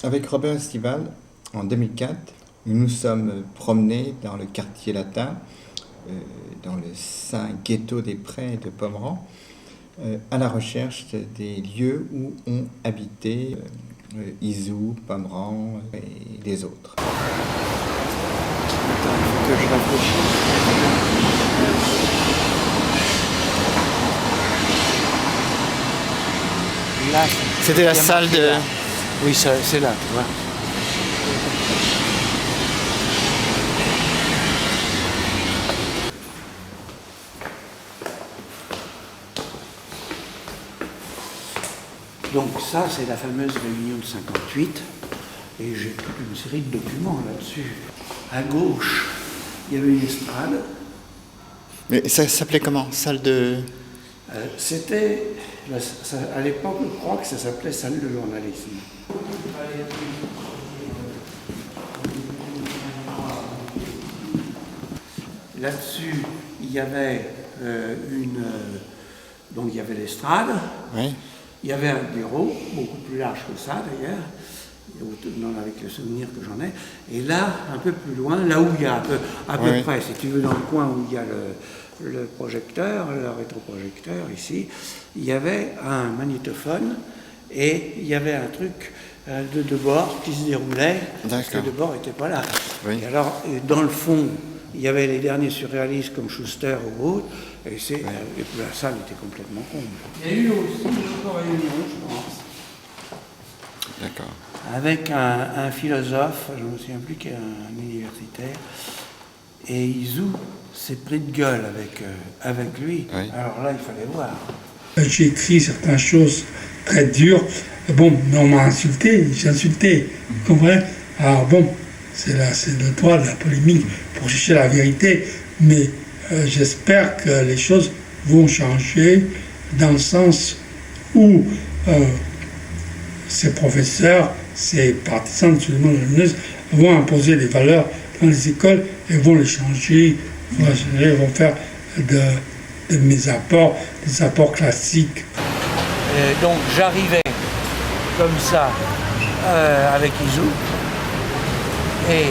Avec Robert Estival, en 2004, nous nous sommes promenés dans le quartier latin, dans le saint ghetto des Prés de Pomerans, à la recherche des lieux où ont habité Izou, Pomerans et les autres. Attends, il faut que je réfléchisse. Là, C'était la salle de... Oui, c'est là, tu vois. Donc ça, c'est la fameuse réunion de 58, et j'ai toute une série de documents là-dessus. À gauche, il y avait une estrade. Mais ça s'appelait comment? Salle de... C'était, à l'époque, je crois que ça s'appelait salle de journalisme. Là-dessus, il y avait donc il y avait l'estrade, Oui. il y avait un bureau, beaucoup plus large que ça d'ailleurs, avec le souvenir que j'en ai, et là, un peu plus loin, là où il y a à peu près, si tu veux, dans le coin où il y a le projecteur, le rétroprojecteur ici, il y avait un magnétophone et il y avait un truc de Debord qui se déroulait, parce que Debord n'était pas là. Oui. Et alors, dans le fond, il y avait les derniers surréalistes comme Schuster ou autres, et la salle était complètement comble. Il y a eu aussi une autre réunion, je pense. D'accord. Avec un philosophe, je ne me souviens plus, qui est un universitaire, et Izou s'est pris de gueule avec lui. Oui. Alors là, il fallait voir. J'ai écrit certaines choses très dures. Bon, on m'a insulté, j'ai insulté, vous comprenez? Alors bon, c'est le droit de la polémique pour chercher la vérité, mais j'espère que les choses vont changer dans le sens où ces professeurs, ces partisans de Suleiman Lemnès vont imposer des valeurs dans les écoles et vont les changer, vont faire de mes apports, des apports classiques. Donc j'arrivais comme ça avec Izou, et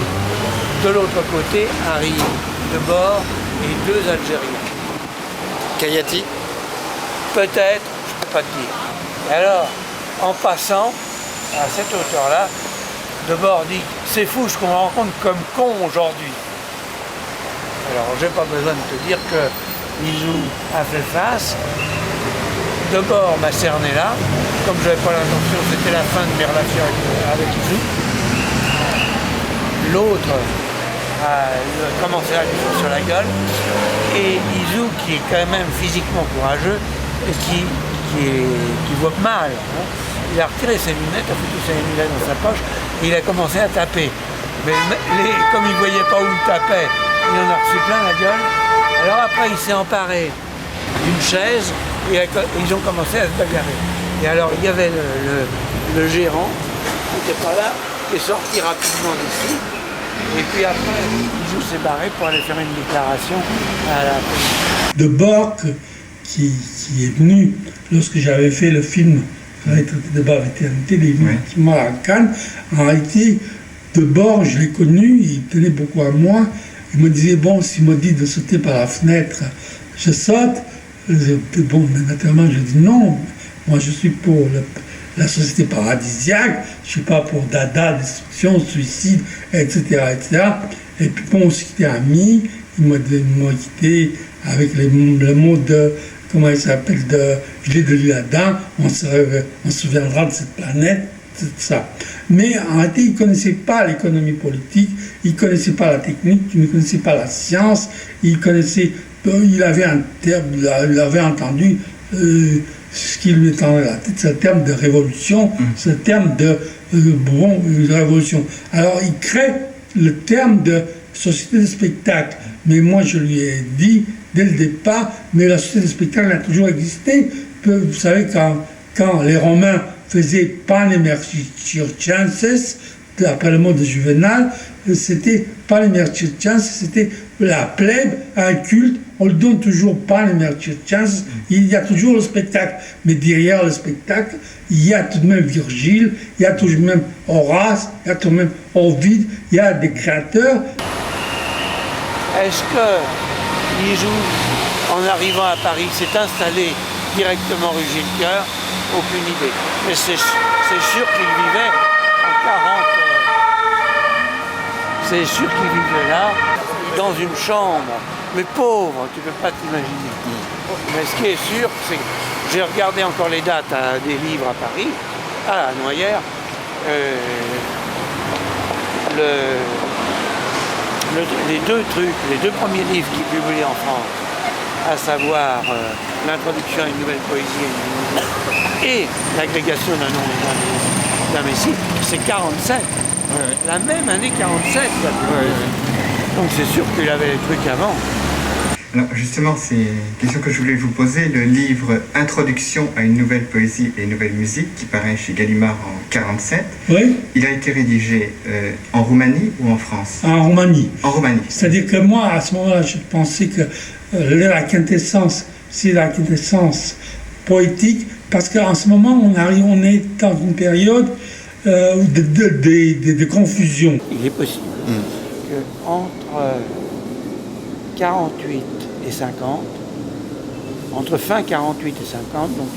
de l'autre côté arrivent Debord et deux Algériens. Kayati? Peut-être, je ne peux pas te dire. Et alors, en passant à cette hauteur-là, Debord dit « C'est fou ce qu'on me rencontre comme con aujourd'hui ». Alors, j'ai pas besoin de te dire que Izou a fait face. Debord m'a cerné là, comme je n'avais pas l'intention, c'était la fin de mes relations avec Izou. L'autre a commencé à lui faire sur la gueule, et Izou, qui est quand même physiquement courageux, et qui voit mal, hein, il a retiré ses lunettes, a foutu ses lunettes dans sa poche, et il a commencé à taper. Mais comme il ne voyait pas où il tapait, il en a reçu plein la gueule. Alors après, il s'est emparé d'une chaise, et ils ont commencé à se bagarrer. Et alors, il y avait le gérant, qui n'était pas là, qui est sorti rapidement d'ici. Et puis après, Izou s'est barré pour aller faire une déclaration à la police. Debord, qui est venu lorsque j'avais fait le film Retraité de Bar Éternité, des bâtiments à Cannes. En réalité, Debord, je l'ai connu, il tenait beaucoup à moi. Il me disait, bon, s'il me dit de sauter par la fenêtre, je saute. Bon, mais naturellement, je dis non. Moi, je suis pour la société paradisiaque, je ne suis pas pour dada, destruction, suicide, etc., etc. Et puis bon, on s'était amis, il m'a quitté avec le mot de, comment il s'appelle, de Gilles de l'Isle-Adam, on se souviendra de cette planète, tout ça. Mais en réalité, il ne connaissait pas l'économie politique, il ne connaissait pas la technique, il ne connaissait pas la science, il avait entendu ce qui lui est dans la tête, c'est le terme de révolution, c'est le terme de révolution. Alors il crée le terme de société de spectacle. Mais moi, je lui ai dit dès le départ, mais la société de spectacle a toujours existé. Vous savez, quand les Romains faisaient panem circenses, après le mot de Juvénal, c'était panem circenses, c'était la plèbe, un culte. On le donne toujours panem circenses, il y a toujours le spectacle. Mais derrière le spectacle, il y a tout de même Virgile, il y a tout de même Horace, il y a tout de même Ovide, il y a des créateurs. Est-ce qu'il joue en arrivant à Paris, s'est installé directement rue Gilles-Cœur? Aucune idée. Mais c'est sûr qu'il vivait en 40. C'est sûr qu'il vivait là, dans une chambre. Mais pauvre, tu ne peux pas t'imaginer. Mais ce qui est sûr, c'est que j'ai regardé encore les dates des livres à Paris, à Noyères. Les deux premiers livres qu'il publiait en France, à savoir l'introduction à une nouvelle poésie et l'agrégation d'un nom d'un Messie, c'est 47. Ouais. La même année 47. Donc c'est sûr qu'il avait les trucs avant. Alors justement, c'est une question que je voulais vous poser. Le livre Introduction à une nouvelle poésie et une nouvelle musique, qui paraît chez Gallimard en 47, oui. Il a été rédigé en Roumanie ou en France? En Roumanie. En Roumanie. C'est-à-dire que moi, à ce moment-là, je pensais que la quintessence, c'est la quintessence poétique, parce qu'en ce moment, on est dans une période de confusion. Il est possible qu'entre 48 et 50, entre fin 48 et 50, donc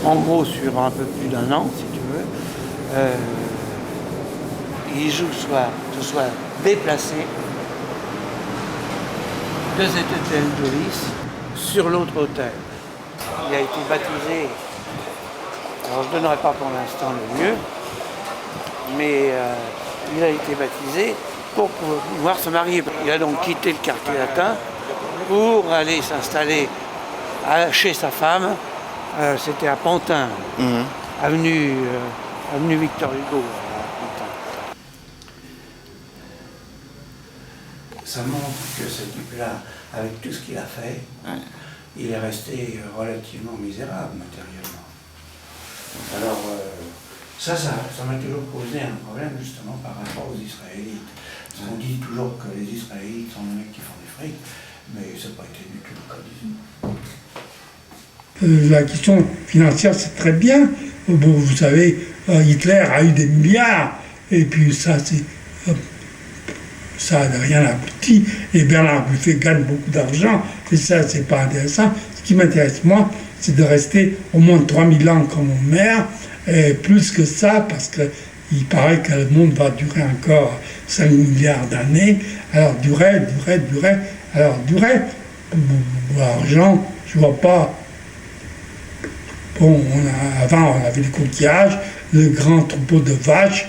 en gros sur un peu plus d'un an, si tu veux, il se soit déplacé de cet hôtel de Lys sur l'autre hôtel. Il a été baptisé, alors je ne donnerai pas pour l'instant le lieu, mais il a été baptisé pour pouvoir se marier. Il a donc quitté le quartier latin pour aller s'installer chez sa femme. C'était à Pantin, avenue Victor Hugo. À Pantin. Ça montre que ce type-là, avec tout ce qu'il a fait, il est resté relativement misérable matériellement. Alors, ça m'a toujours posé un problème justement par rapport aux Israélites. On dit toujours que les Israélites sont des mecs qui font du fric, mais ça n'a pas été du tout le cas d'ici. La question financière, c'est très bien. Bon, vous savez, Hitler a eu des milliards, et puis ça n'a rien abouti. Et Bernard Buffet gagne beaucoup d'argent, et ça, c'est pas intéressant. Ce qui m'intéresse, moi, c'est de rester au moins 3000 ans comme mon mère, et plus que ça, parce qu'il paraît que le monde va durer encore 5 milliards d'années. Alors, durer. Alors, l'argent, je vois pas. Bon, avant, on avait les coquillages, le grand troupeau de vaches.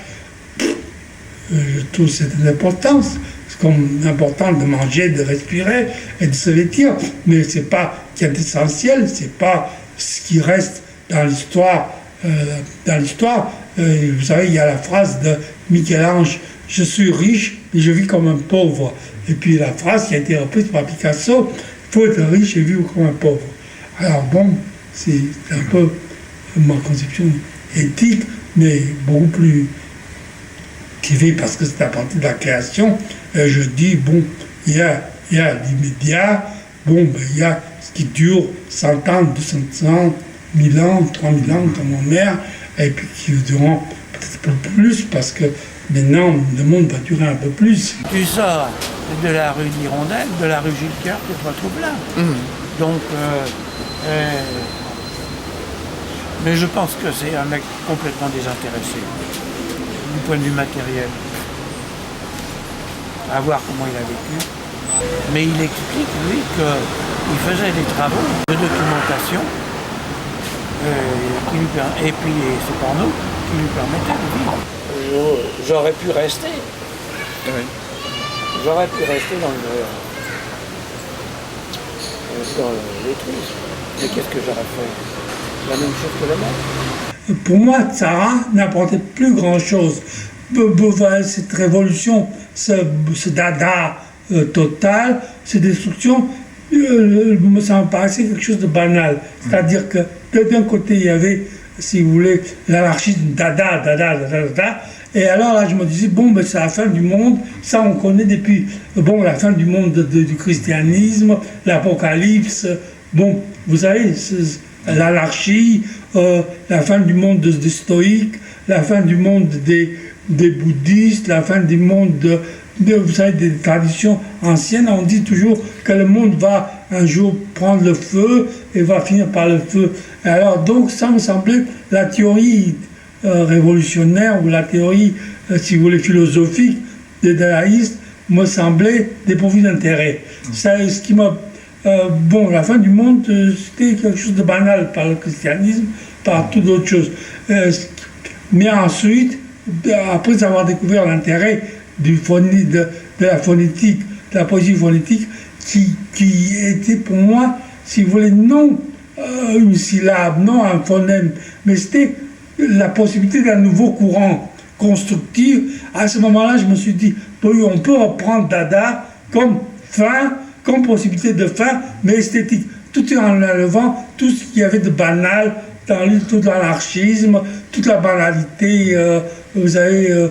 Je trouve que c'était d'importance. C'est comme important de manger, de respirer et de se vêtir. Mais c'est pas ce qui est essentiel, c'est pas ce qui reste dans l'histoire. Vous savez, il y a la phrase de Michel-Ange, « Je suis riche, mais je vis comme un pauvre ». Et puis la phrase qui a été reprise par Picasso, « Il faut être riche et vivre comme un pauvre ». Alors bon, c'est un peu ma conception éthique, mais beaucoup plus privée, parce que c'est à partir de la création. Je dis, bon, il y a l'immédiat, bon, ben, il y a ce qui dure 100 ans, 200 ans, 1000 ans, 3000 ans, comme mon mère, et puis qui dureront peut-être un peu plus, parce que maintenant, le monde va durer un peu plus. Tu sors de la rue d'Hirondelle, de la rue Gilles-Cœur, tu te retrouves là. Donc, mais je pense que c'est un mec complètement désintéressé, du point de vue matériel. À voir comment il a vécu. Mais il explique, lui, qu'il faisait des travaux de documentation, et puis c'est porno, qui lui permettait de vivre. J'aurais pu rester. Oui. J'aurais pu rester dans l'étrisme. Mais qu'est-ce que j'aurais fait? La même chose que la mère. Pour moi, Tzara n'apportait plus grand-chose. Cette révolution, ce dada totale, ces destructions, ça me paraissait quelque chose de banal. C'est-à-dire que d'un côté, il y avait, si vous voulez, l'anarchisme, dada. Et alors là, je me disais, bon, ben, c'est la fin du monde. Ça, on connaît depuis, bon, la fin du monde du christianisme, l'apocalypse. Bon, vous savez, l'anarchie, la fin du monde des stoïques, la fin du monde des bouddhistes, la fin du monde vous savez, des traditions anciennes. On dit toujours que le monde va un jour prendre le feu et va finir par le feu. Et alors, donc, ça me semblait la théorie révolutionnaire ou la théorie, si vous voulez, philosophique des dadaïstes me semblait dépourvue d'intérêt. Ce qui m'a... bon, la fin du monde, c'était quelque chose de banal par le christianisme, par toute autre chose. Mais ensuite, après avoir découvert l'intérêt de la phonétique, de la poésie phonétique, qui était pour moi, si vous voulez, non une syllabe, non un phonème, mais c'était la possibilité d'un nouveau courant constructif. À ce moment-là, je me suis dit, on peut reprendre Dada comme fin, comme possibilité de fin, mais esthétique, tout en enlevant tout ce qu'il y avait de banal dans tout l'anarchisme, toute la banalité, vous savez,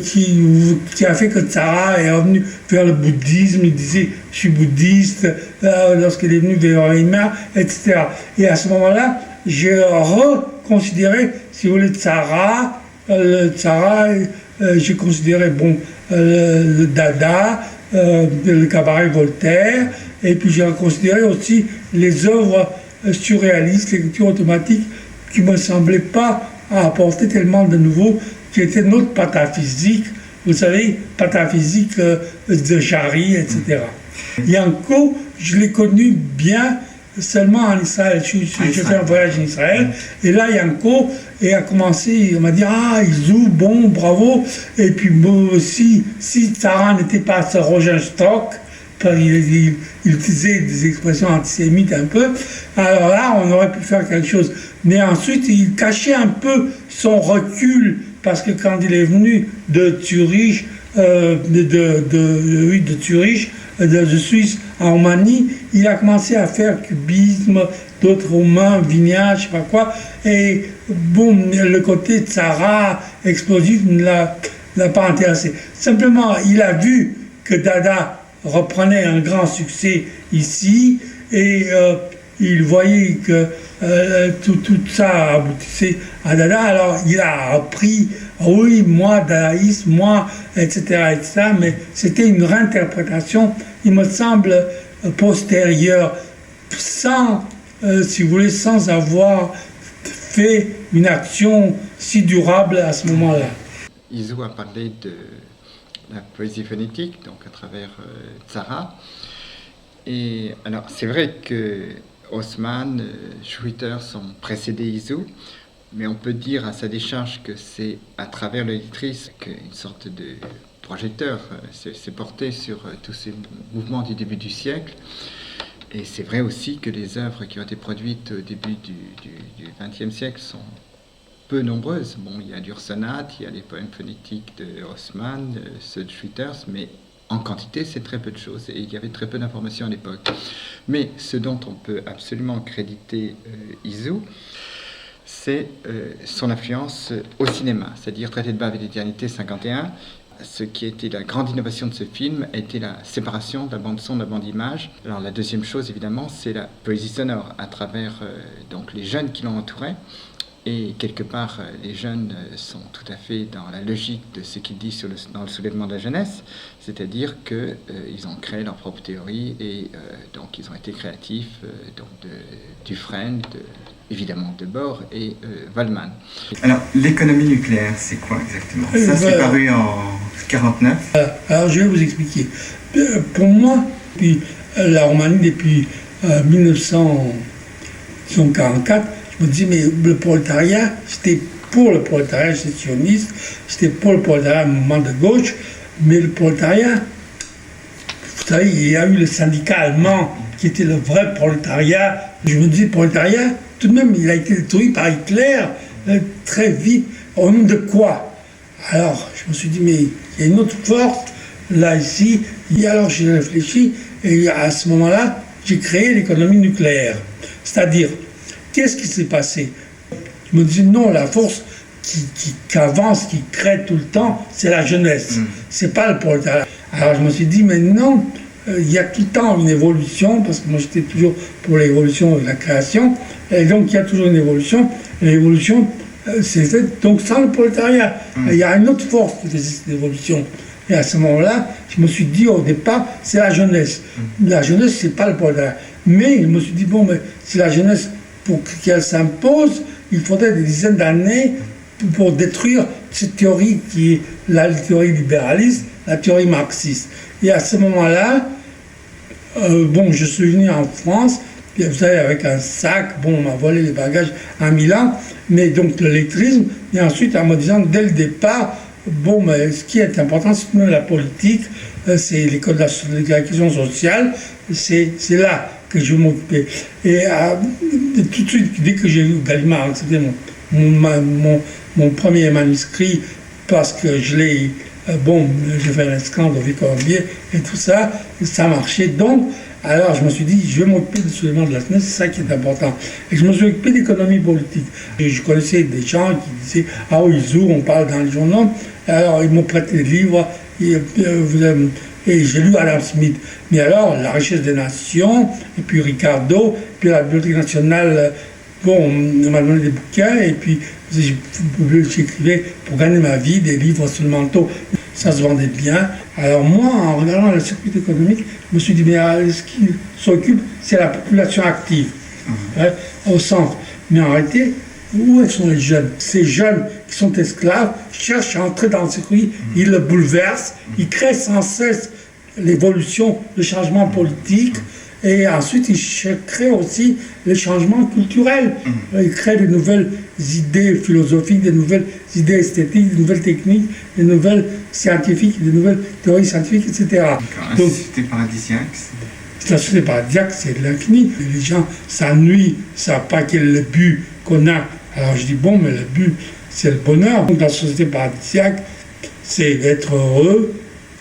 qui a fait que Tzara est revenu vers le bouddhisme. Il disait je suis bouddhiste lorsqu'il est venu vers l'Ima, etc. Et à ce moment-là, j'ai reconsidéré, si vous voulez, Tzara, j'ai considéré bon, le Dada, le cabaret Voltaire, et puis j'ai considéré aussi les œuvres surréalistes, l'écriture automatique, qui ne me semblaient pas apporter tellement de nouveau, qui était notre pataphysique, vous savez, pataphysique de Jarry, etc. Yanko, je l'ai connu bien seulement en Israël. J'ai fait un voyage en Israël, et là, Yanko a commencé, il m'a dit, ah, Izou, bon, bravo, et puis moi aussi, si Tzara n'était pas ce Rogenstock, il utilisait des expressions antisémites un peu, alors là, on aurait pu faire quelque chose. Mais ensuite, il cachait un peu son recul, parce que quand il est venu de Zurich, de Zurich, de Suisse en Roumanie, il a commencé à faire cubisme, d'autres romains, vignages, je sais pas quoi, et bon, le côté Tzara explosif ne l'a pas intéressé. Simplement, il a vu que Dada reprenait un grand succès ici, et il voyait que tout ça aboutissait à Dada, alors il a appris, oui, moi, dadaïsme, moi, etc., mais c'était une réinterprétation, il me semble, postérieure, sans, si vous voulez, sans avoir fait une action si durable à ce moment-là. Izou a parlé de la poésie phonétique, donc à travers Tzara. Et alors, c'est vrai que Haussmann, Schwitters ont précédé Izou, mais on peut dire à sa décharge que c'est à travers l'éditrice qu'une sorte de projecteur s'est porté sur tous ces mouvements du début du siècle. Et c'est vrai aussi que les œuvres qui ont été produites au début du XXe siècle sont peu nombreuses. Bon, il y a l'Ursonate, il y a les poèmes phonétiques de Haussmann, ceux de Schwitters, mais en quantité, c'est très peu de choses, et il y avait très peu d'informations à l'époque. Mais ce dont on peut absolument créditer Izou, c'est son influence au cinéma, c'est-à-dire Traité de Bave et d'Éternité 51. Ce qui a été la grande innovation de ce film a été la séparation de la bande-son de la bande-image. Alors la deuxième chose, évidemment, c'est la poésie sonore, à travers donc les jeunes qui l'ont entouré. Et quelque part, les jeunes sont tout à fait dans la logique de ce qu'il dit dans le soulèvement de la jeunesse, c'est-à-dire qu'ils ont créé leur propre théorie, et donc ils ont été créatifs, donc de Dufresne, évidemment de Bohr et Waldman. Alors, l'économie nucléaire, c'est quoi exactement? Ça, c'est paru en 1949. Alors, je vais vous expliquer. Pour moi, depuis la Roumanie, depuis 1944, je me dis, mais le prolétariat, j'étais pour le prolétariat, j'étais sioniste, j'étais pour le prolétariat, mouvement de gauche, mais le prolétariat, vous savez, il y a eu le syndicat allemand qui était le vrai prolétariat. Je me dis, le prolétariat, tout de même, il a été détruit par Hitler très vite. Au nom de quoi? Alors, je me suis dit, mais il y a une autre force là, ici. Et alors j'ai réfléchi, et à ce moment-là, j'ai créé l'économie nucléaire. C'est-à-dire, qu'est-ce qui s'est passé? Je me disais, non, la force qui avance, qui crée tout le temps, c'est la jeunesse. C'est pas le prolétariat. Alors je me suis dit, mais non, il y a tout le temps une évolution, parce que moi j'étais toujours pour l'évolution de la création, et donc il y a toujours une évolution. L'évolution, c'est fait donc sans le prolétariat. Il y a une autre force qui résiste à l'évolution. Et à ce moment-là, je me suis dit au départ, c'est la jeunesse. La jeunesse, c'est pas le prolétariat. Mais je me suis dit, bon, mais si la jeunesse, pour qu'elle s'impose, il faudrait des dizaines d'années pour détruire cette théorie qui est la théorie libéraliste, la théorie marxiste. Et à ce moment-là, bon, je suis venu en France, puis vous savez, avec un sac, bon, on m'a volé les bagages à Milan, mais donc le lettrisme, et ensuite en me disant dès le départ, bon, mais ce qui est important, c'est la politique, c'est l'école de la question sociale, c'est là que je m'occupais. Et tout de suite, dès que j'ai eu Gallimard accepter mon premier manuscrit, parce que je l'ai, bon, j'ai fait un scandale de Corbier et tout ça, et ça marchait. Donc, alors je me suis dit, je vais m'occuper du soulèvement de la jeunesse, c'est ça qui est important. Et je me suis occupé d'économie politique. Et je connaissais des gens qui disaient, ah oui, Zou, on parle dans les journaux. Alors ils m'ont prêté des livres, et j'ai lu Adam Smith. Mais alors, La richesse des nations, et puis Ricardo, puis la Bibliothèque nationale, bon, on m'a donné des bouquins, et puis j'écrivais pour gagner ma vie des livres sur le manteau. Ça se vendait bien. Alors moi, en regardant le circuit économique, je me suis dit, mais ce qui s'occupe, c'est la population active, hein, au centre. Mais en réalité, où sont les jeunes? Ces jeunes qui sont esclaves cherchent à entrer dans le circuit, ils le bouleversent, ils créent sans cesse l'évolution, le changement politique, et ensuite ils créent aussi les changements culturels. Ils créent de nouvelles idées philosophiques, de nouvelles idées esthétiques, de nouvelles techniques, de nouvelles scientifiques, de nouvelles théories scientifiques, etc. Donc, c'était paradisiaque. La société paradisiaque, c'est de l'infini. Les gens s'ennuient, ne savent pas quel est le but qu'on a. Alors je dis, bon, mais le but, c'est le bonheur. Donc la société paradisiaque, c'est d'être heureux,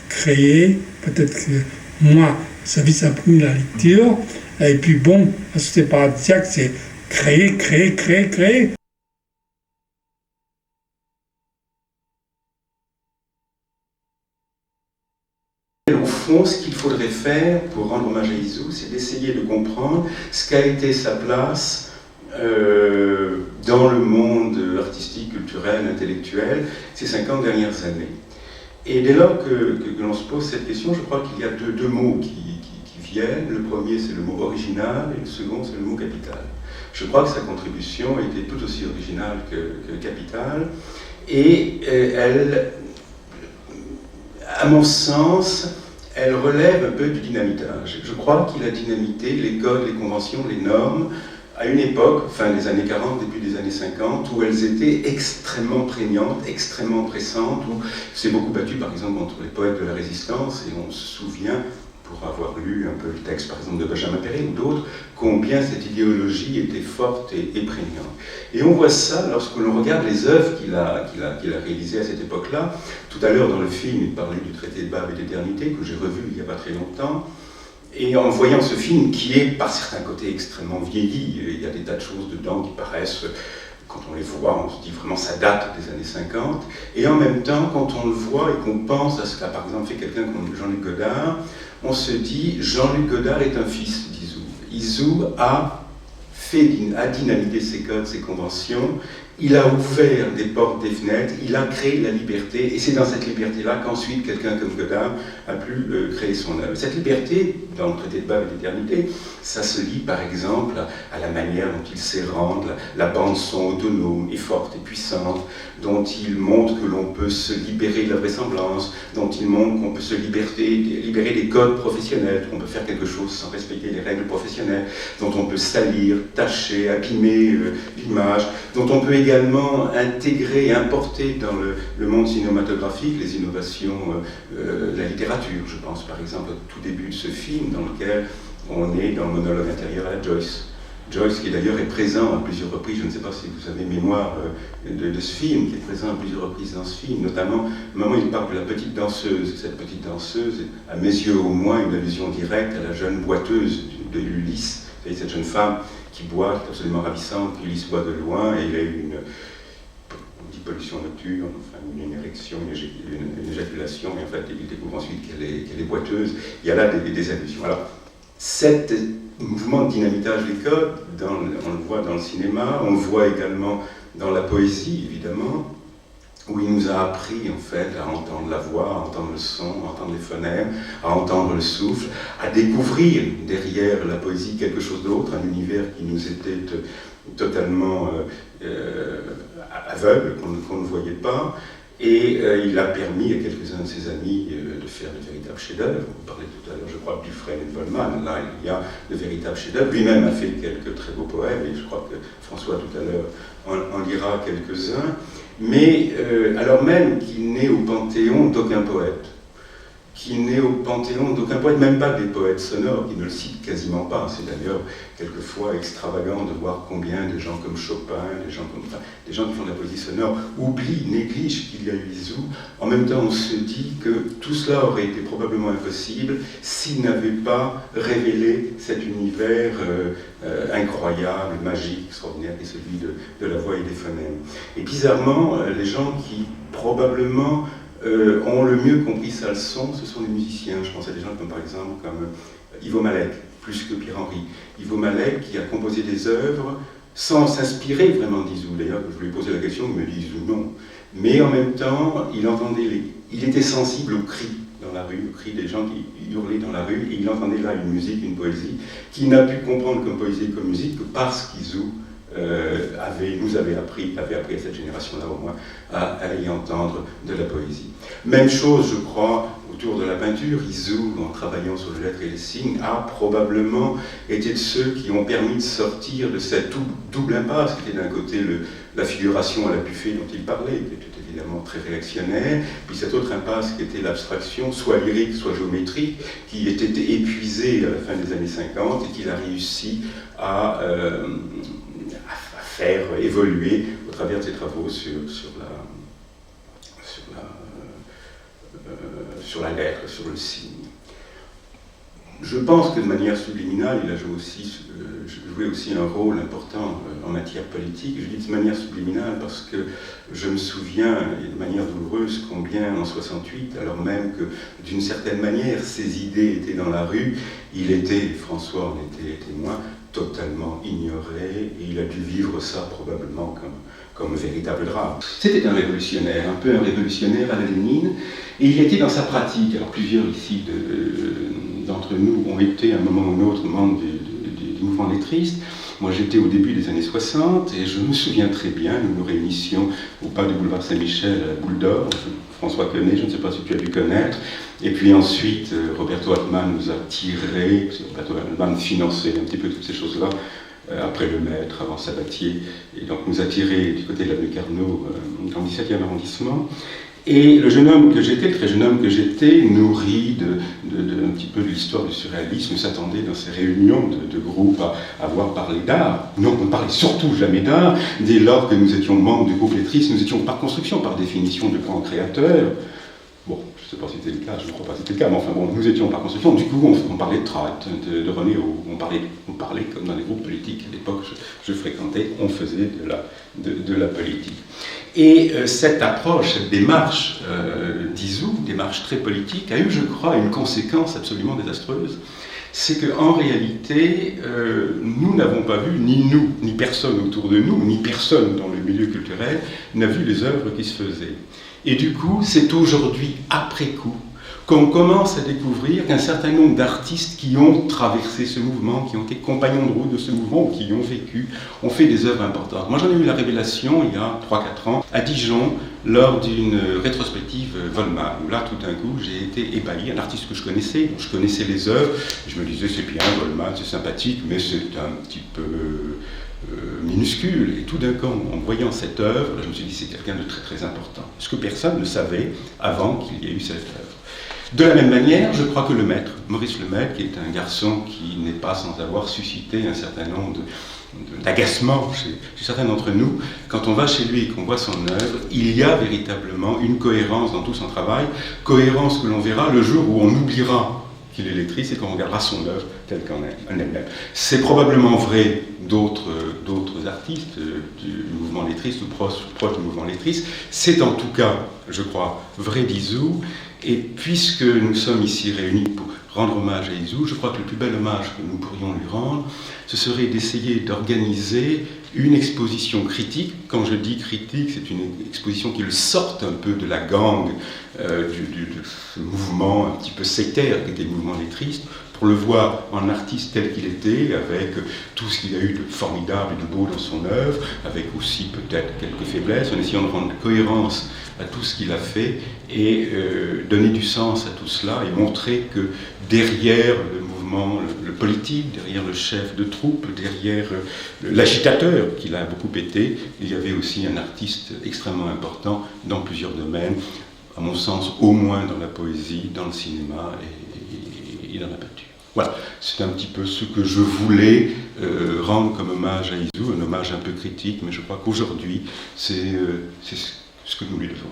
créer, peut-être que moi, ça vise un peu la lecture. Et puis bon, la société paradisiaque, c'est créer, créer, créer, créer. Au fond, ce qu'il faudrait faire pour rendre hommage à Izou, c'est d'essayer de comprendre ce qu'a été sa place dans le monde artistique, culturel, intellectuel, ces 50 dernières années. Et dès lors que l'on se pose cette question, je crois qu'il y a deux mots qui viennent. Le premier, c'est le mot original, et le second, c'est le mot capital. Je crois que sa contribution était tout aussi originale que capitale, et elle, à mon sens, elle relève un peu du dynamitage. Je crois qu'il a dynamité les codes, les conventions, les normes, à une époque, fin des années 40, début des années 50, où elles étaient extrêmement prégnantes, extrêmement pressantes, où c'est beaucoup battu par exemple entre les poètes de la Résistance, et on se souvient, pour avoir lu un peu le texte par exemple de Benjamin Péret ou d'autres, combien cette idéologie était forte et prégnante. Et on voit ça lorsque l'on regarde les œuvres qu'il a réalisées à cette époque-là. Tout à l'heure dans le film, il parlait du traité de Bab et d'éternité, que j'ai revu il n'y a pas très longtemps. Et en voyant ce film, qui est par certains côtés extrêmement vieilli, il y a des tas de choses dedans qui paraissent, quand on les voit, on se dit vraiment ça date des années 50. Et en même temps, quand on le voit et qu'on pense à ce qu'a par exemple fait quelqu'un comme Jean-Luc Godard, on se dit Jean-Luc Godard est un fils d'Izou. Izou a dynamité ses codes, ses conventions. Il a ouvert des portes, des fenêtres, il a créé la liberté, et c'est dans cette liberté-là qu'ensuite quelqu'un comme Godard a pu créer son œuvre. Cette liberté, dans le traité de Bab et d'éternité, ça se lie par exemple à la manière dont il sait rendre la bande-son autonome et forte et puissante, dont il montre que l'on peut se libérer de la vraisemblance, dont il montre qu'on peut se libérer des codes professionnels, qu'on peut faire quelque chose sans respecter les règles professionnelles, dont on peut salir, tacher, abîmer l'image, dont on peut également intégrer et importer dans le monde cinématographique les innovations de la littérature. Je pense par exemple au tout début de ce film dans lequel on est dans le monologue intérieur à la Joyce. Joyce, qui d'ailleurs est présent à plusieurs reprises, je ne sais pas si vous avez mémoire de ce film, qui est présent à plusieurs reprises dans ce film, notamment au moment où il parle de la petite danseuse. Cette petite danseuse est, à mes yeux au moins, une allusion directe à la jeune boiteuse de Ulysse, cette jeune femme qui boit, qui est absolument ravissante, qu'Ulysse voit de loin, et il a eu une pollution nocturne, enfin une érection, une éjaculation, et en fait il découvre ensuite qu'elle est boiteuse. Il y a là des allusions. Alors, cet mouvement de dynamitage des codes, on le voit dans le cinéma, on le voit également dans la poésie, évidemment, où il nous a appris en fait à entendre la voix, à entendre le son, à entendre les phonèmes, à entendre le souffle, à découvrir derrière la poésie quelque chose d'autre, un univers qui nous était totalement aveugle, qu'on ne voyait pas. Et il a permis à quelques-uns de ses amis de faire de véritables chefs-d'œuvre. Vous parlez tout à l'heure, je crois, de Dufresne et de Volman. Là, il y a de véritables chefs-d'œuvre. Lui-même a fait quelques très beaux poèmes, et je crois que François tout à l'heure en lira quelques-uns. Mais alors même qu'il n'est au panthéon d'aucun poète, même pas des poètes sonores, qui ne le citent quasiment pas. C'est d'ailleurs quelquefois extravagant de voir combien de gens comme Chopin, des gens qui font de la poésie sonore, négligent qu'il y a eu Izou. En même temps, on se dit que tout cela aurait été probablement impossible s'il n'avait pas révélé cet univers incroyable, magique, extraordinaire, qui est celui de la voix et des phonèmes. Et bizarrement, les gens qui probablement ont le mieux compris sa leçon, ce sont les musiciens. Je pense à des gens comme Ivo Malek, plus que Pierre-Henry. Ivo Malek qui a composé des œuvres sans s'inspirer vraiment d'Izou. D'ailleurs, je lui ai posé la question, il me dit Izou non. Mais en même temps, il était sensible aux cris dans la rue, aux cris des gens qui hurlaient dans la rue, et il entendait là une musique, une poésie, qu'il n'a pu comprendre comme poésie et comme musique que parce qu'Izou nous avait appris à cette génération-là au moins, à y entendre de la poésie. Même chose, je crois, autour de la peinture. Izou, en travaillant sur les lettres et les signes, a probablement été de ceux qui ont permis de sortir de cette double impasse, qui était d'un côté la figuration à la Buffet dont il parlait, qui était évidemment très réactionnaire, puis cette autre impasse qui était l'abstraction, soit lyrique, soit géométrique, qui était épuisée à la fin des années 50 et qu'il a réussi à faire évoluer au travers de ses travaux sur la lettre, sur le signe. Je pense que de manière subliminale, il a joué aussi un rôle important en matière politique. Je dis de manière subliminale parce que je me souviens, et de manière douloureuse, combien en 68, alors même que d'une certaine manière ses idées étaient dans la rue, François en était témoin, totalement ignoré, et il a dû vivre ça probablement comme véritable drame. C'était un révolutionnaire, un peu un révolutionnaire à la Lénine, et il était dans sa pratique. Alors plusieurs ici d'entre nous ont été à un moment ou un autre membres du mouvement lettristes. Moi j'étais au début des années 60 et je me souviens très bien, nous réunissions au pas du boulevard Saint-Michel à la Boule d'Or. François connaît, je ne sais pas si tu as dû connaître. Et puis ensuite, Roberto Altman nous a tiré, Roberto Altman finançait un petit peu toutes ces choses-là, après Le Maître, avant Sabatier, et donc nous a tiré du côté de l'avenue Carnot, dans le 17e arrondissement. Et le jeune homme que j'étais, le très jeune homme que j'étais, nourri un petit peu de l'histoire du surréalisme, s'attendait dans ces réunions de groupes à voir parler d'art. Non, on ne parlait surtout jamais d'art. Dès lors que nous étions membres du groupe lettriste, nous étions par construction, par définition, de grands créateurs. Bon, je ne sais pas si c'était le cas, je ne crois pas que c'était le cas, mais enfin bon, nous étions par construction. Du coup, on parlait de Tract, de René Haut, on parlait comme dans les groupes politiques. À l'époque, je fréquentais, on faisait de la politique. Et cette approche, cette démarche d'Izou, démarche très politique, a eu, je crois, une conséquence absolument désastreuse. C'est qu'en réalité, nous n'avons pas vu, ni nous, ni personne autour de nous, ni personne dans le milieu culturel, n'a vu les œuvres qui se faisaient. Et du coup, c'est aujourd'hui, après coup, qu'on commence à découvrir qu'un certain nombre d'artistes qui ont traversé ce mouvement, qui ont été compagnons de route de ce mouvement, ou qui y ont vécu, ont fait des œuvres importantes. Moi, j'en ai eu la révélation il y a 3-4 ans, à Dijon, lors d'une rétrospective Volman, où là, tout d'un coup, j'ai été ébahi, un artiste que je connaissais, dont je connaissais les œuvres, je me disais, c'est bien, Volman, c'est sympathique, mais c'est un petit peu minuscule. Et tout d'un coup, en voyant cette œuvre, je me suis dit, c'est quelqu'un de très très important. Ce que personne ne savait avant qu'il y ait eu cette œuvre. De la même manière, je crois que le maître, Maurice Lemaitre, qui est un garçon qui n'est pas sans avoir suscité un certain nombre d'agacement chez certains d'entre nous. Quand on va chez lui et qu'on voit son œuvre, il y a véritablement une cohérence dans tout son travail, cohérence que l'on verra le jour où on oubliera qu'il est lettriste et qu'on regardera son œuvre telle qu'en elle-même. C'est probablement vrai d'autres artistes du mouvement lettriste ou proche du mouvement lettriste. C'est en tout cas, je crois, vrai d'Izou. Et puisque nous sommes ici réunis pour rendre hommage à Izou, je crois que le plus bel hommage que nous pourrions lui rendre, ce serait d'essayer d'organiser une exposition critique. Quand je dis critique, c'est une exposition qui le sorte un peu de la gangue de ce mouvement un petit peu sectaire qu'était le mouvement lettristes, pour le voir en artiste tel qu'il était, avec tout ce qu'il a eu de formidable et de beau dans son œuvre, avec aussi peut-être quelques faiblesses, en essayant de rendre cohérence à tout ce qu'il a fait et donner du sens à tout cela et montrer que derrière le mouvement, le politique, derrière le chef de troupe, derrière l'agitateur qu'il a beaucoup été, il y avait aussi un artiste extrêmement important dans plusieurs domaines, à mon sens au moins dans la poésie, dans le cinéma et dans la peinture. Voilà, c'est un petit peu ce que je voulais rendre comme hommage à Izou, un hommage un peu critique, mais je crois qu'aujourd'hui, c'est ce que nous lui devons.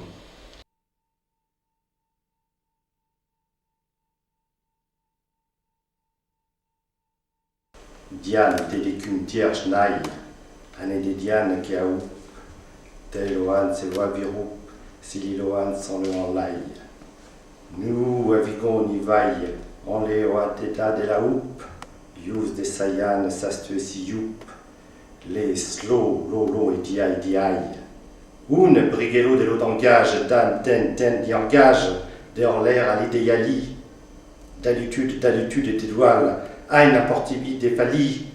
Diane, télécum tierge naï, année des Diane qui a ou, teloan se voit virou, sililoan sans le en laï. Nous, avigon ni vaille, on les oa teta de la houppe, yous des sayan sastue si youp, les slow, lolo et diaï. Une briguello de l'eau d'engage, dan, ten, d'y engage, dehors l'air à l'idéali, d'alitude et d'étoile, aïn apportibi défali,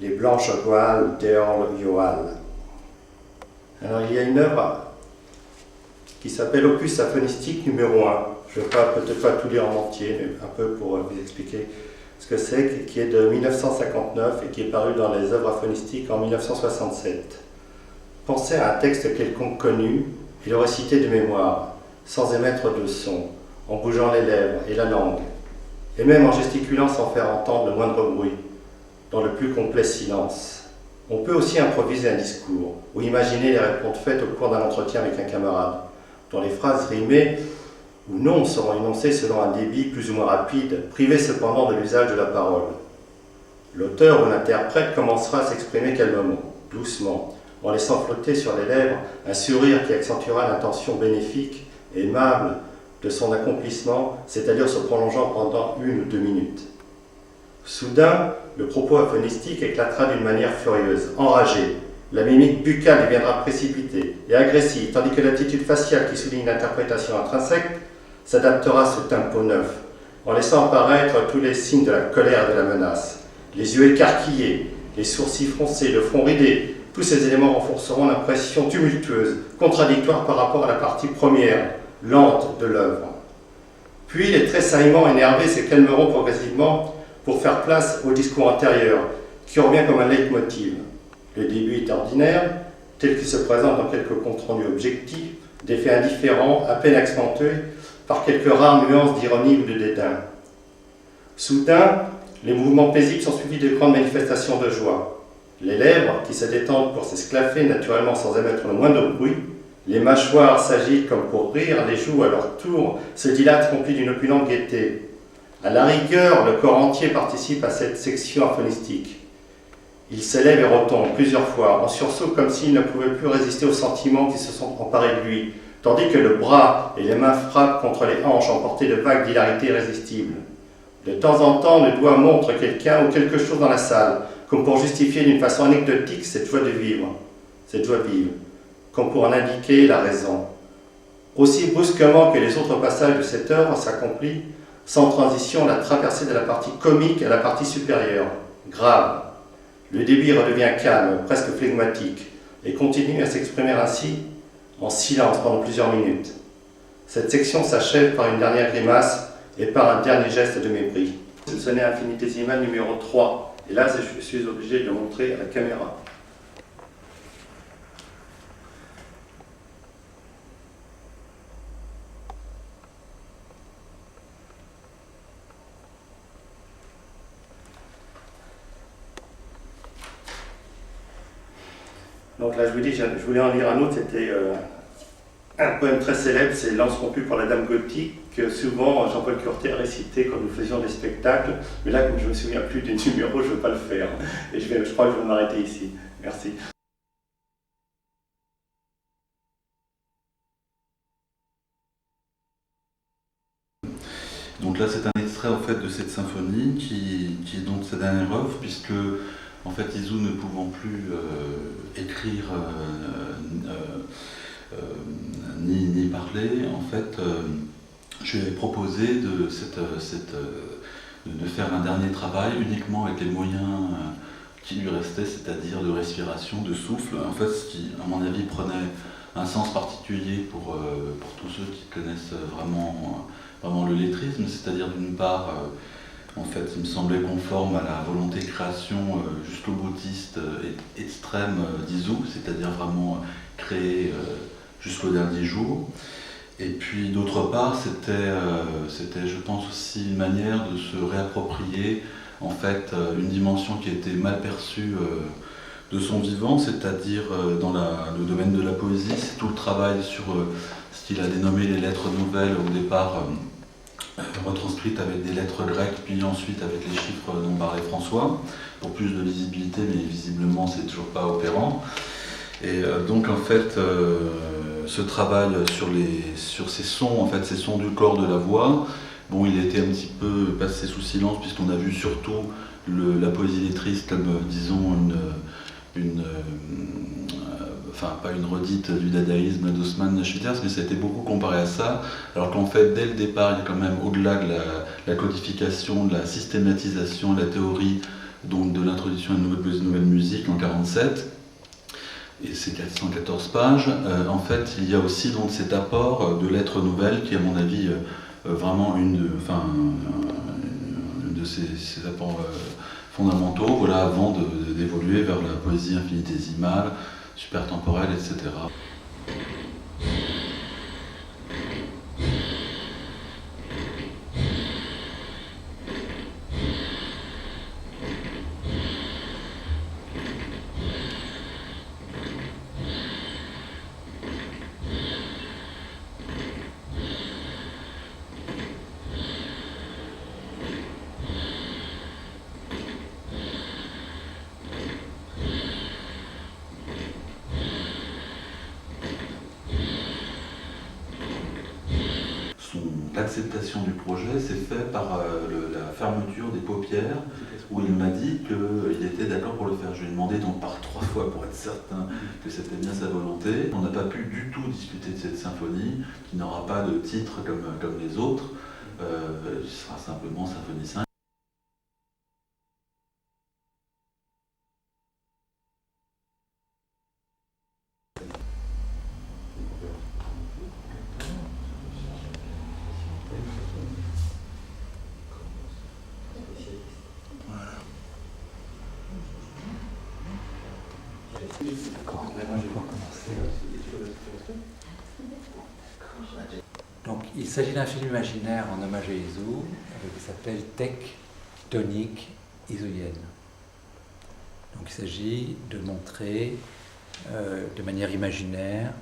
les blanches goales dehors le yoal. Alors il y a une œuvre qui s'appelle Opus symphonistique numéro 1. Je ne vais peut-être pas tout lire en entier, mais un peu pour vous expliquer ce que c'est, qui est de 1959 et qui est paru dans les œuvres symphonistiques en 1967. Pensez à un texte quelconque connu et le réciter de mémoire, sans émettre de son, en bougeant les lèvres et la langue, et même en gesticulant sans faire entendre le moindre bruit, dans le plus complet silence. On peut aussi improviser un discours, ou imaginer les réponses faites au cours d'un entretien avec un camarade, dont les phrases rimées ou non seront énoncées selon un débit plus ou moins rapide, privé cependant de l'usage de la parole. L'auteur ou l'interprète commencera à s'exprimer calmement, doucement, en laissant flotter sur les lèvres un sourire qui accentuera l'intention bénéfique et aimable de son accomplissement, c'est-à-dire se prolongeant pendant 1 ou 2 minutes. Soudain, le propos aphonistique éclatera d'une manière furieuse, enragée. La mimique buccale deviendra précipitée et agressive, tandis que l'attitude faciale qui souligne l'interprétation intrinsèque s'adaptera à ce tempo neuf, en laissant apparaître tous les signes de la colère et de la menace. Les yeux écarquillés, les sourcils froncés, le front ridé, tous ces éléments renforceront l'impression tumultueuse, contradictoire par rapport à la partie première, lente de l'œuvre. Puis les tressaillements énervés se calmeront progressivement pour faire place au discours intérieur, qui revient comme un leitmotiv. Le début est ordinaire, tel qu'il se présente dans quelques comptes rendus objectifs, d'effets indifférents, à peine accentués, par quelques rares nuances d'ironie ou de dédain. Soudain, les mouvements paisibles sont suivis de grandes manifestations de joie. Les lèvres, qui se détendent pour s'esclaffer naturellement sans émettre le moindre bruit, les mâchoires s'agitent comme pour rire, les joues à leur tour se dilatent remplies d'une opulente gaieté. À la rigueur, le corps entier participe à cette section aphonistique. Il s'élève et retombe plusieurs fois, en sursaut comme s'il ne pouvait plus résister aux sentiments qui se sont emparés de lui, tandis que le bras et les mains frappent contre les hanches emportés de vagues d'hilarité irrésistibles. De temps en temps, le doigt montre quelqu'un ou quelque chose dans la salle, comme pour justifier d'une façon anecdotique cette joie de vivre, cette joie vive, comme pour en indiquer la raison. Aussi brusquement que les autres passages de cette œuvre s'accomplissent, sans transition, la traversée de la partie comique à la partie supérieure, grave. Le débit redevient calme, presque flegmatique, et continue à s'exprimer ainsi, en silence pendant plusieurs minutes. Cette section s'achève par une dernière grimace et par un dernier geste de mépris. Ce sonnet infinitésimal numéro 3, et là je suis obligé de le montrer à la caméra. Donc là, je vous dis, je voulais en lire un autre, c'était un poème très célèbre, c'est Lance rompue pour la Dame Gothique, que souvent Jean-Paul Curtet a récité quand nous faisions des spectacles. Mais là, comme je ne me souviens plus des numéros, je ne veux pas le faire. Et je crois que je vais m'arrêter ici. Merci. Donc là, c'est un extrait en fait de cette symphonie qui est donc sa dernière œuvre, puisque en fait Izu ne pouvant plus écrire ni parler, en fait, je lui ai proposé de faire un dernier travail uniquement avec les moyens qui lui restaient, c'est-à-dire de respiration, de souffle. En fait, ce qui, à mon avis, prenait un sens particulier pour tous ceux qui connaissent vraiment le lettrisme, c'est-à-dire d'une part, en fait, il me semblait conforme à la volonté création jusqu'au boutiste extrême d'Izu, c'est-à-dire vraiment créer jusqu'au dernier jour. Et puis d'autre part, c'était, je pense, aussi une manière de se réapproprier en fait une dimension qui était mal perçue de son vivant, c'est-à-dire dans le domaine de la poésie, c'est tout le travail sur ce qu'il a dénommé les lettres nouvelles au départ, retranscrites avec des lettres grecques, puis ensuite avec les chiffres dont parlait François, pour plus de lisibilité, mais visiblement c'est toujours pas opérant. Et donc en fait, ce travail sur ces sons, en fait, ces sons du corps, de la voix, bon, il était un petit peu passé sous silence puisqu'on a vu surtout la poésie lettriste comme, disons, enfin pas une redite du dadaïsme d'Osman Schwitters, mais ça a été beaucoup comparé à ça, alors qu'en fait, dès le départ, il y a quand même, au-delà de la codification, de la systématisation, de la théorie, donc de l'introduction de nouvelle musique en 1947, et c'est 414 pages, en fait, il y a aussi donc cet apport de lettres nouvelles qui est à mon avis vraiment une de ces apports fondamentaux, voilà, avant d'évoluer vers la poésie infinitésimale, supertemporelle, etc. L'acceptation du projet s'est faite par la fermeture des paupières, où il m'a dit qu'il était d'accord pour le faire. Je lui ai demandé donc par 3 fois pour être certain que c'était bien sa volonté. On n'a pas pu du tout discuter de cette symphonie, qui n'aura pas de titre comme les autres. Ce sera simplement Symphonie 5. Donc, il s'agit d'un film imaginaire en hommage à Izu, qui s'appelle Tectonique izuienne. Donc, il s'agit de montrer de manière imaginaire,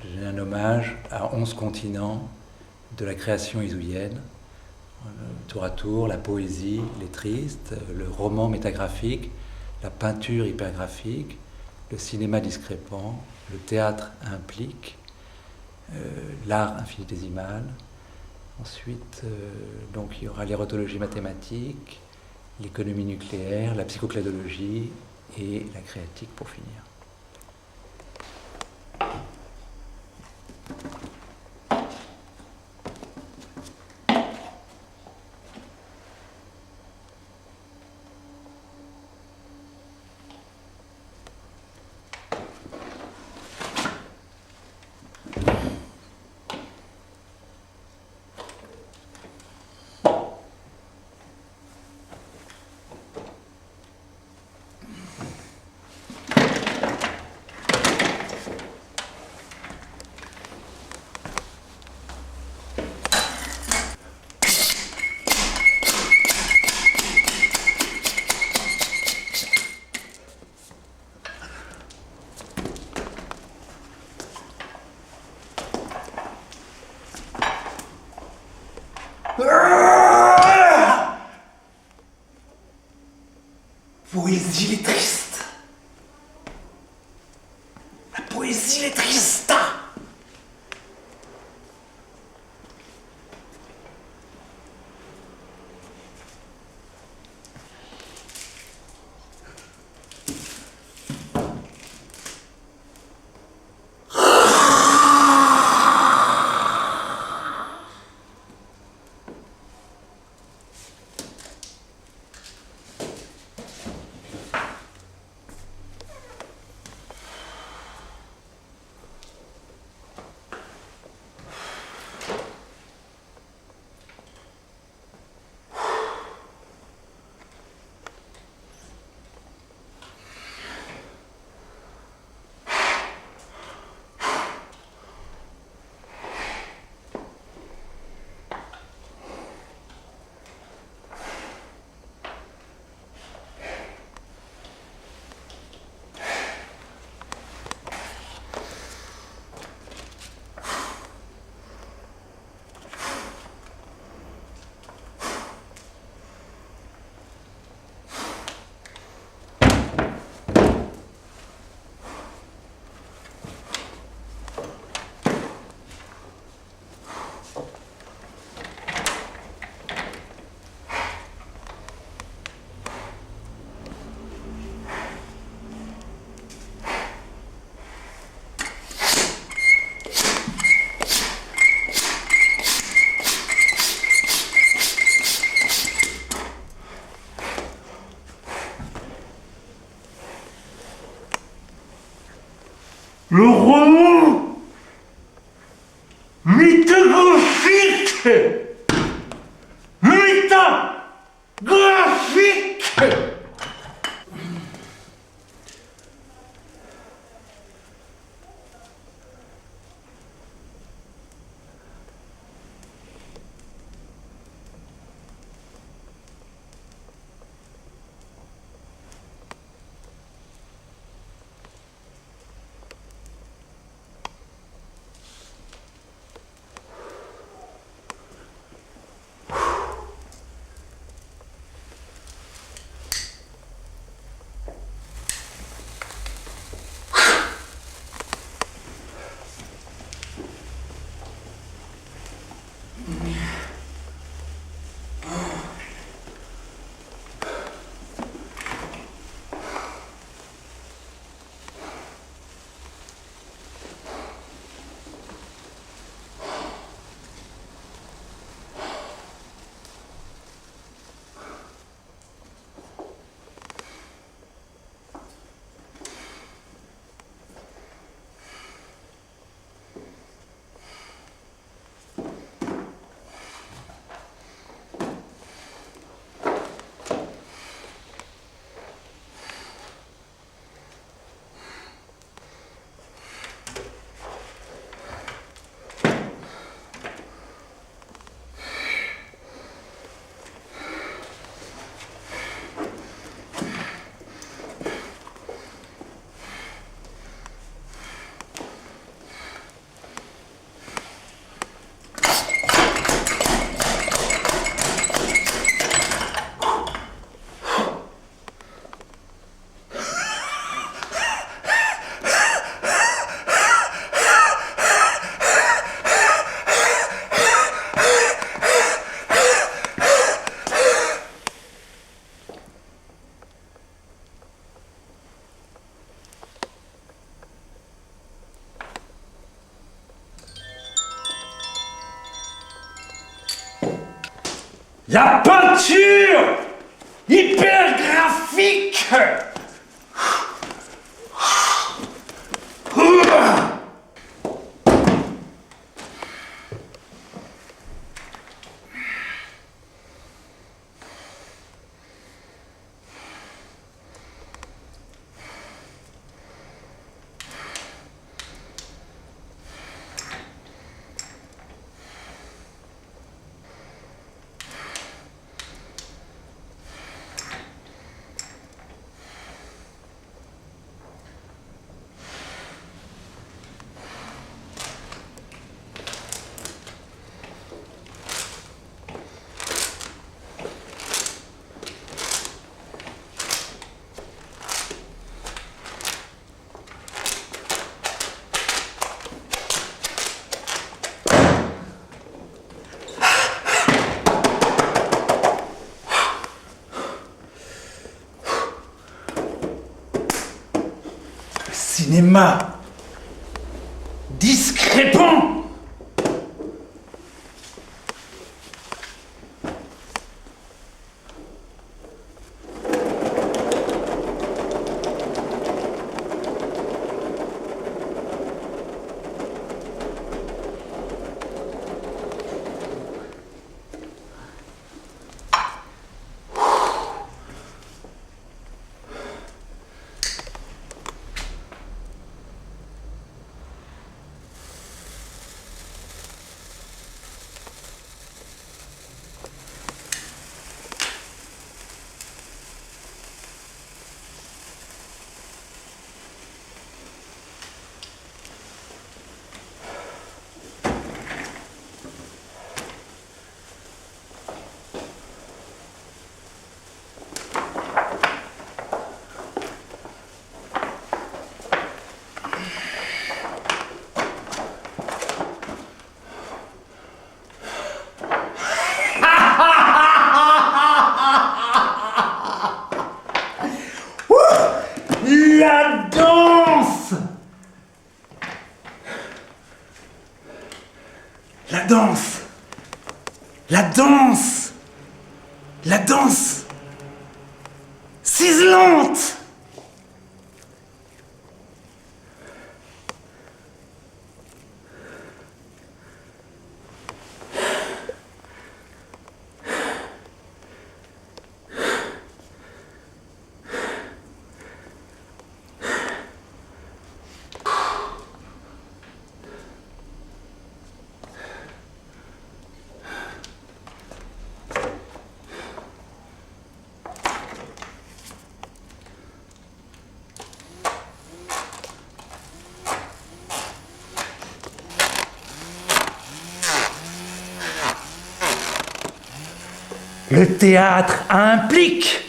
de donner un hommage à 11 continents de la création izuienne, tour à tour, la poésie lettriste, le roman métagraphique, la peinture hypergraphique, le cinéma discrépant, le théâtre implique, l'art infinitésimal. Ensuite, donc, il y aura l'érotologie mathématique, l'économie nucléaire, la psychocladologie et la créatique pour finir. Poésie est triste. La poésie est triste. Le roman mythographique. Mythographique. La peinture hypergraphique. cinéma discrépant. La danse. La danse. La danse. La danse. Ciselante. Le théâtre implique.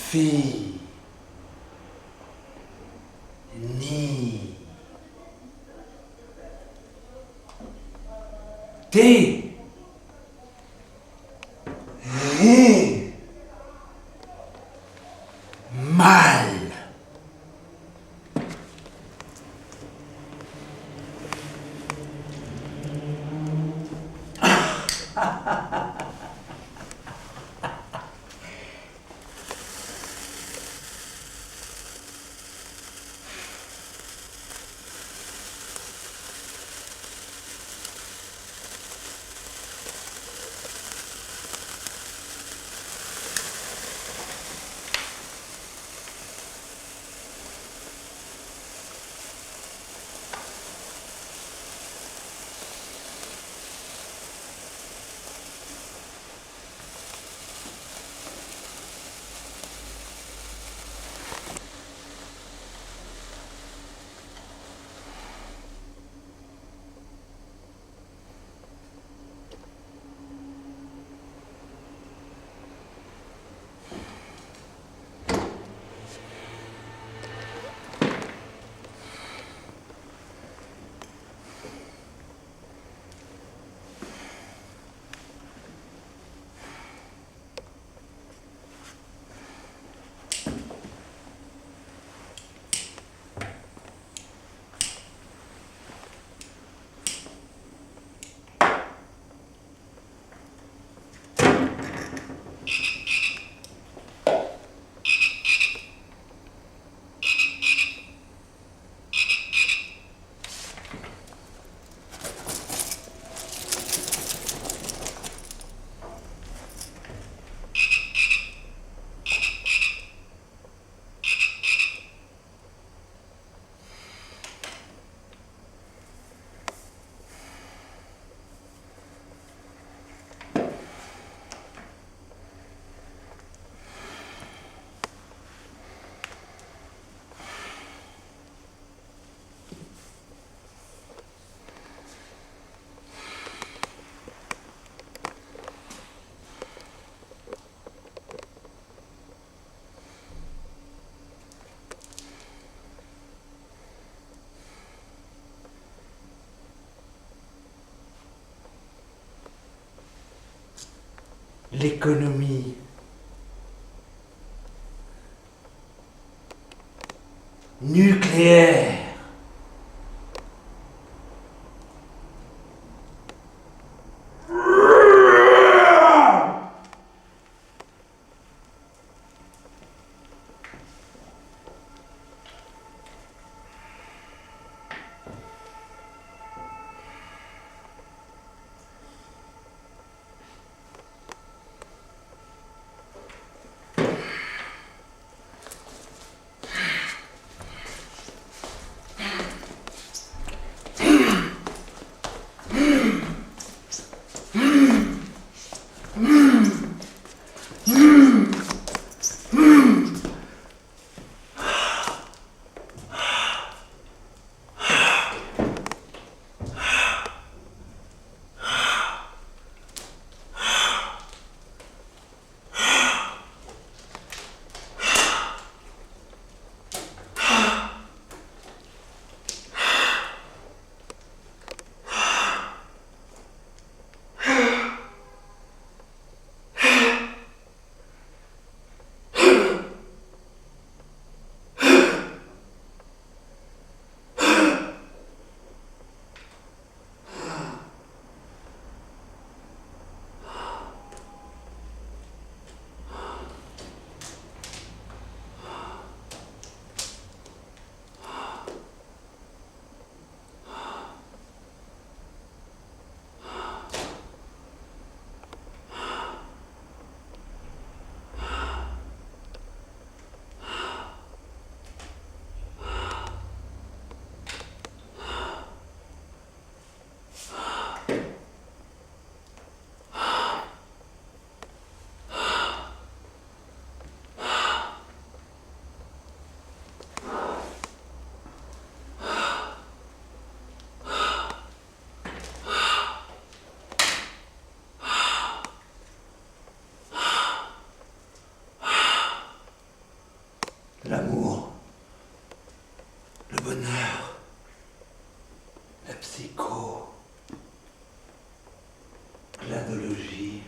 Fille. Ni. T. Ré. Mal. l'économie nucléaire. L'amour, le bonheur, la psycho, l'analogie.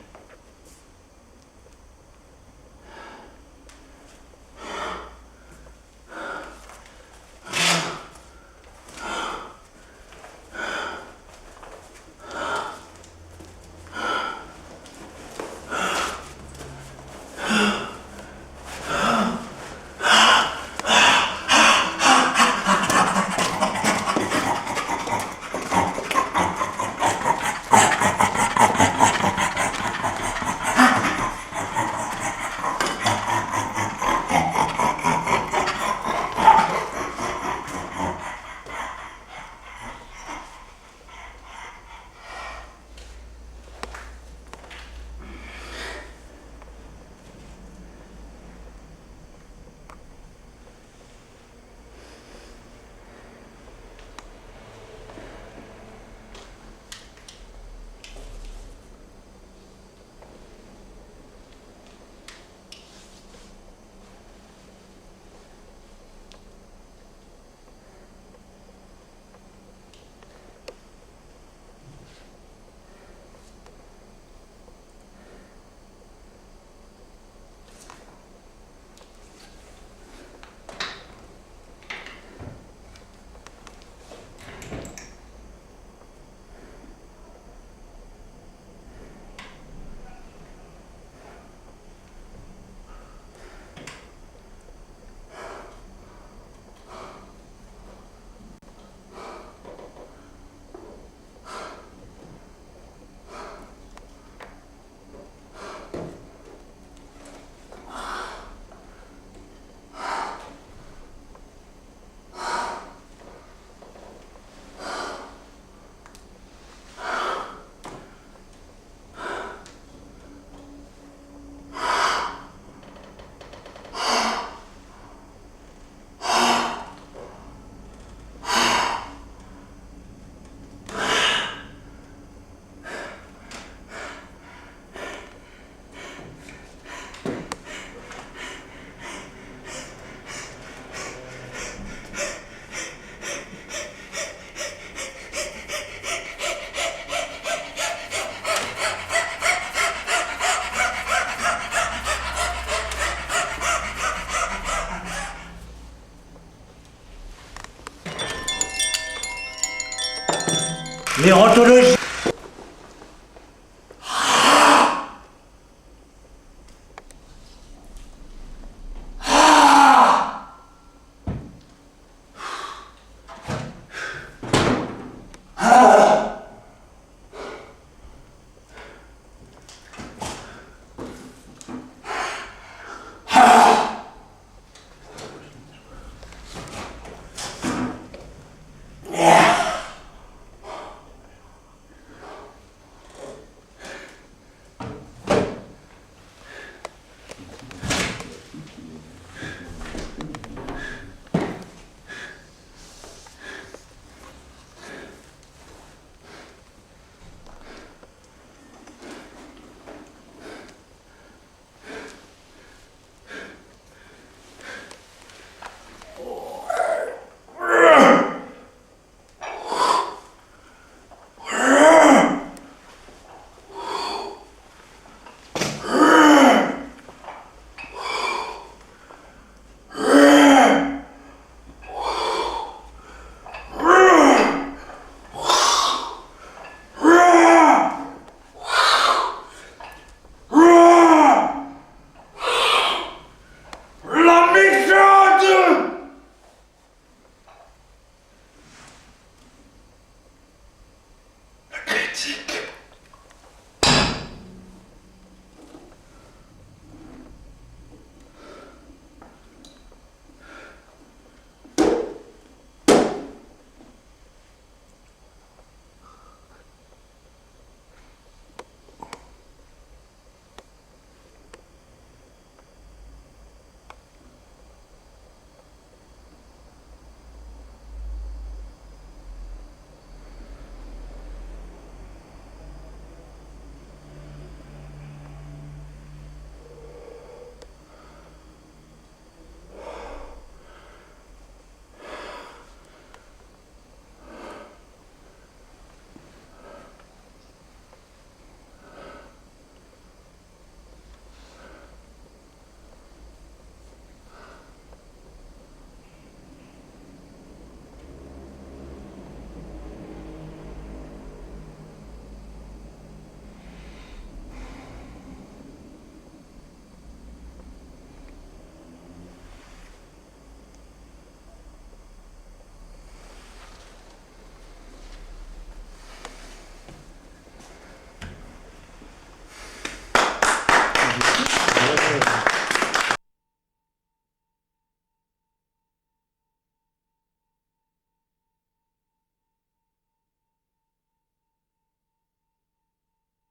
L'érontologie. Critique.